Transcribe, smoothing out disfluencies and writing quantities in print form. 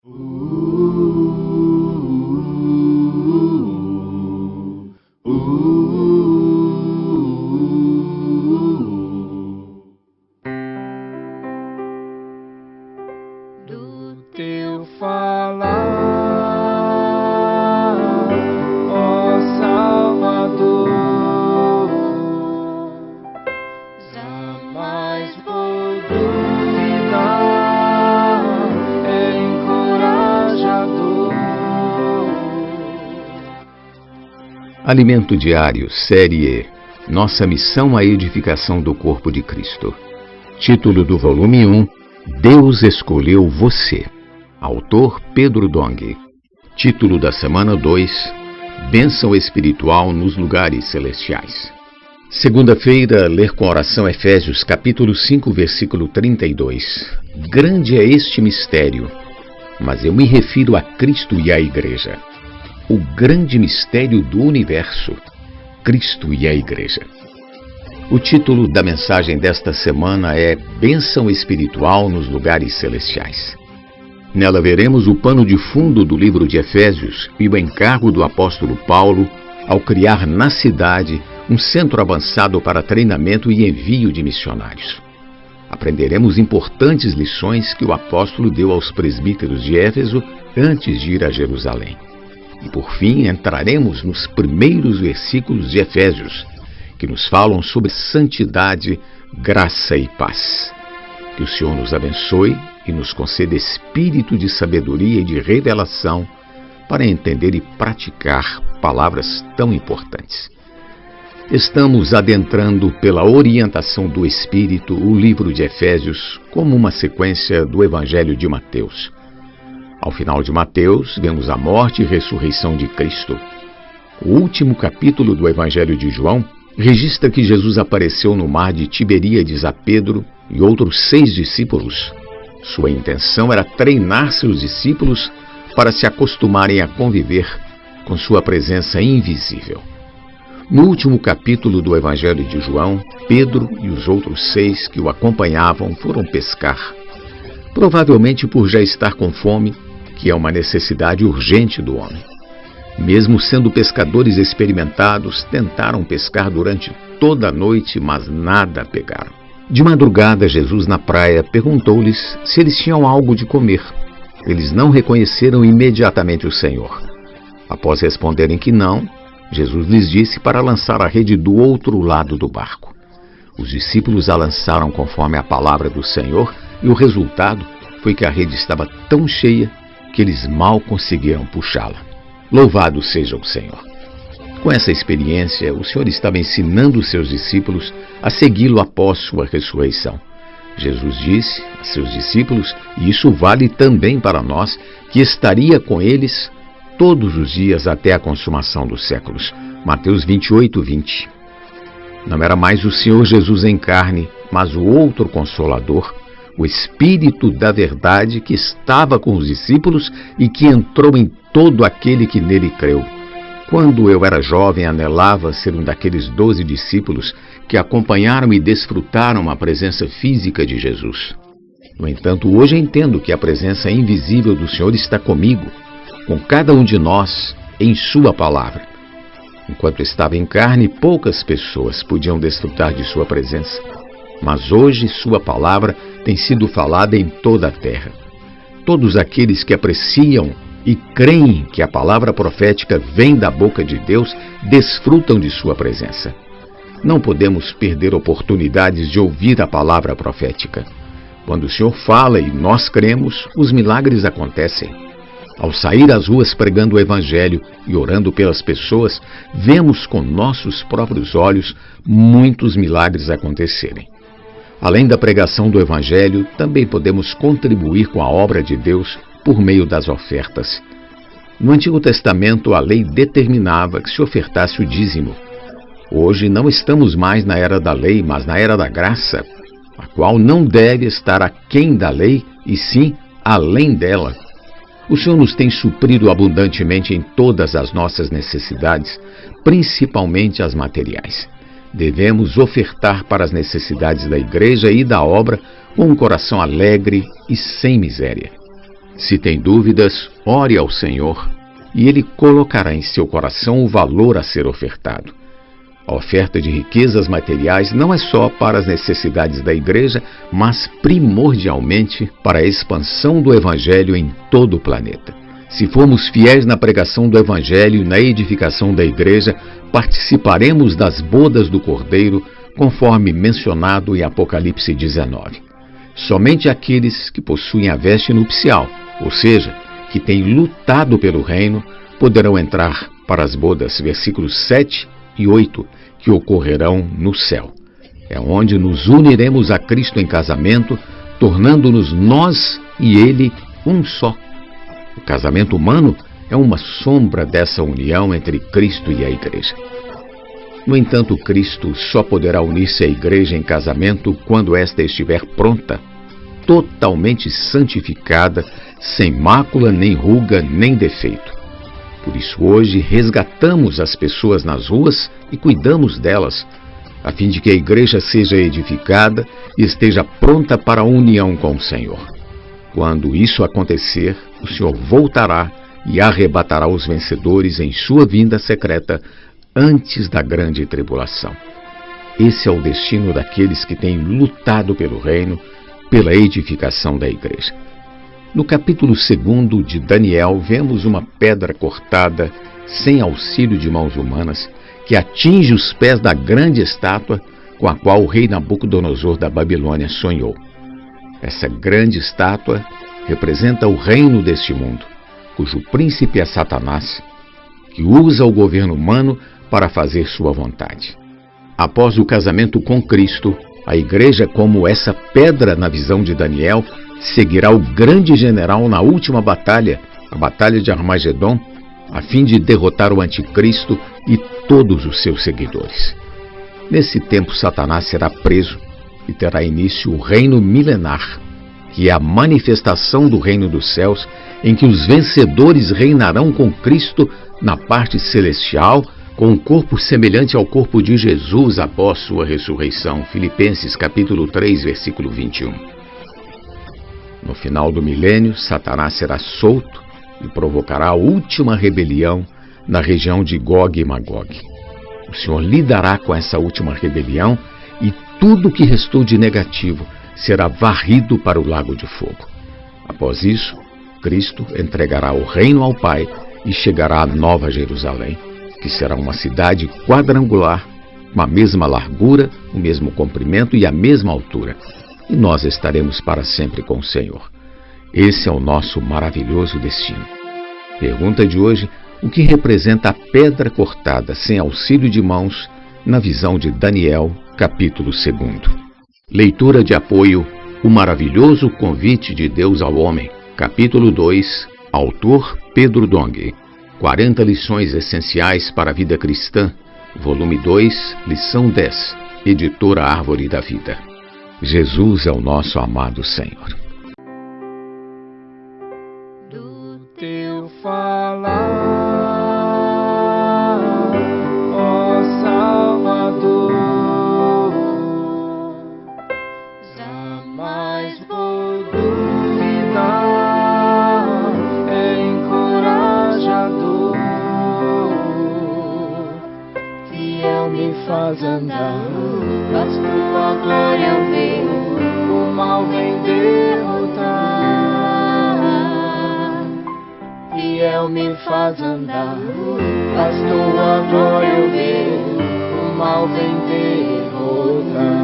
Do teu falar, ó Salvador, jamais vou duvidar, é encorajador. Alimento Diário, Série E. Nossa missão à edificação do corpo de Cristo. Título do volume 1. Deus escolheu você. Autor Pedro Dong. Título da semana 2. Bênção espiritual nos lugares celestiais. Segunda-feira, ler com oração Efésios capítulo 5, versículo 32. Grande é este mistério, mas eu me refiro a Cristo e à Igreja. O grande mistério do universo, Cristo e a Igreja. O título da mensagem desta semana é Bênção Espiritual nos Lugares Celestiais. Nela veremos o pano de fundo do livro de Efésios e o encargo do apóstolo Paulo ao criar na cidade um centro avançado para treinamento e envio de missionários. Aprenderemos importantes lições que o apóstolo deu aos presbíteros de Éfeso antes de ir a Jerusalém. E por fim entraremos nos primeiros versículos de Efésios, que nos falam sobre santidade, graça e paz. Que o Senhor nos abençoe e nos conceda espírito de sabedoria e de revelação para entender e praticar palavras tão importantes. Estamos adentrando pela orientação do Espírito o livro de Efésios como uma sequência do Evangelho de Mateus. Ao final de Mateus, vemos a morte e ressurreição de Cristo. O último capítulo do Evangelho de João registra que Jesus apareceu no mar de Tiberíades a Pedro e outros 6 discípulos. Sua intenção era treinar seus discípulos para se acostumarem a conviver com sua presença invisível. No último capítulo do Evangelho de João, Pedro e os outros 6 que o acompanhavam foram pescar. Provavelmente por já estar com fome, que é uma necessidade urgente do homem. Mesmo sendo pescadores experimentados, tentaram pescar durante toda a noite, mas nada pegaram. De madrugada, Jesus na praia perguntou-lhes se eles tinham algo de comer. Eles não reconheceram imediatamente o Senhor. Após responderem que não, Jesus lhes disse para lançar a rede do outro lado do barco. Os discípulos a lançaram conforme a palavra do Senhor e o resultado foi que a rede estava tão cheia que eles mal conseguiram puxá-la. Louvado seja o Senhor. Com essa experiência, o Senhor estava ensinando os seus discípulos a segui-lo após sua ressurreição. Jesus disse a seus discípulos, e isso vale também para nós, que estaria com eles todos os dias até a consumação dos séculos. Mateus 28, 20. Não era mais o Senhor Jesus em carne, mas o outro Consolador, o Espírito da Verdade que estava com os discípulos e que entrou em todo aquele que nele creu. Quando eu era jovem, anelava ser um daqueles 12 discípulos que acompanharam e desfrutaram a presença física de Jesus. No entanto, hoje entendo que a presença invisível do Senhor está comigo, com cada um de nós, em sua palavra. Enquanto estava em carne, poucas pessoas podiam desfrutar de sua presença. Mas hoje sua palavra tem sido falada em toda a terra. Todos aqueles que apreciam e creem que a palavra profética vem da boca de Deus desfrutam de sua presença. Não podemos perder oportunidades de ouvir a palavra profética. Quando o Senhor fala e nós cremos, os milagres acontecem. Ao sair às ruas pregando o Evangelho e orando pelas pessoas, vemos com nossos próprios olhos muitos milagres acontecerem. Além da pregação do Evangelho, também podemos contribuir com a obra de Deus por meio das ofertas. No Antigo Testamento, a lei determinava que se ofertasse o dízimo. Hoje não estamos mais na era da lei, mas na era da graça, a qual não deve estar aquém da lei, e sim além dela. O Senhor nos tem suprido abundantemente em todas as nossas necessidades, principalmente as materiais. Devemos ofertar para as necessidades da igreja e da obra com um coração alegre e sem miséria. Se tem dúvidas, ore ao Senhor e Ele colocará em seu coração o valor a ser ofertado. A oferta de riquezas materiais não é só para as necessidades da igreja, mas primordialmente para a expansão do Evangelho em todo o planeta. Se formos fiéis na pregação do Evangelho e na edificação da igreja, participaremos das bodas do Cordeiro, conforme mencionado em Apocalipse 19. Somente aqueles que possuem a veste nupcial, ou seja, que têm lutado pelo reino, poderão entrar para as bodas, versículos 7 e 8, que ocorrerão no céu. É onde nos uniremos a Cristo em casamento, tornando-nos nós e Ele um só. O casamento humano é uma sombra dessa união entre Cristo e a igreja. No entanto, Cristo só poderá unir-se à igreja em casamento quando esta estiver pronta, totalmente santificada, sem mácula, nem ruga, nem defeito. Por isso, hoje, resgatamos as pessoas nas ruas e cuidamos delas, a fim de que a igreja seja edificada e esteja pronta para a união com o Senhor. Quando isso acontecer, o Senhor voltará e arrebatará os vencedores em sua vinda secreta antes da grande tribulação. Esse é o destino daqueles que têm lutado pelo reino, pela edificação da igreja. No capítulo 2 de Daniel, vemos uma pedra cortada, sem auxílio de mãos humanas, que atinge os pés da grande estátua com a qual o rei Nabucodonosor da Babilônia sonhou. Essa grande estátua representa o reino deste mundo, cujo príncipe é Satanás, que usa o governo humano para fazer sua vontade. Após o casamento com Cristo, a igreja, como essa pedra na visão de Daniel, seguirá o grande general na última batalha, a Batalha de Armagedon, a fim de derrotar o anticristo e todos os seus seguidores. Nesse tempo, Satanás será preso e terá início o reino milenar, que é a manifestação do reino dos céus, em que os vencedores reinarão com Cristo na parte celestial, com um corpo semelhante ao corpo de Jesus após sua ressurreição. Filipenses capítulo 3, versículo 21. No final do milênio, Satanás será solto e provocará a última rebelião na região de Gog e Magog. O Senhor lidará com essa última rebelião e tudo que restou de negativo será varrido para o lago de fogo. Após isso, Cristo entregará o reino ao Pai e chegará à Nova Jerusalém, que será uma cidade quadrangular, com a mesma largura, o mesmo comprimento e a mesma altura. E nós estaremos para sempre com o Senhor. Esse é o nosso maravilhoso destino. Pergunta de hoje: o que representa a pedra cortada sem auxílio de mãos na visão de Daniel, capítulo 2? Leitura de apoio: O maravilhoso convite de Deus ao homem, capítulo 2, autor Pedro Dong. 40 lições essenciais para a vida cristã, volume 2, lição 10, editora Árvore da Vida. Jesus é o nosso amado Senhor. Do teu falar, ó Salvador, jamais vou duvidar, é encorajador, fiel me faz andar, faz tua glória eu ver, o mal vem derrotar. Fiel me faz andar, faz tua glória eu ver, o mal vem derrotar.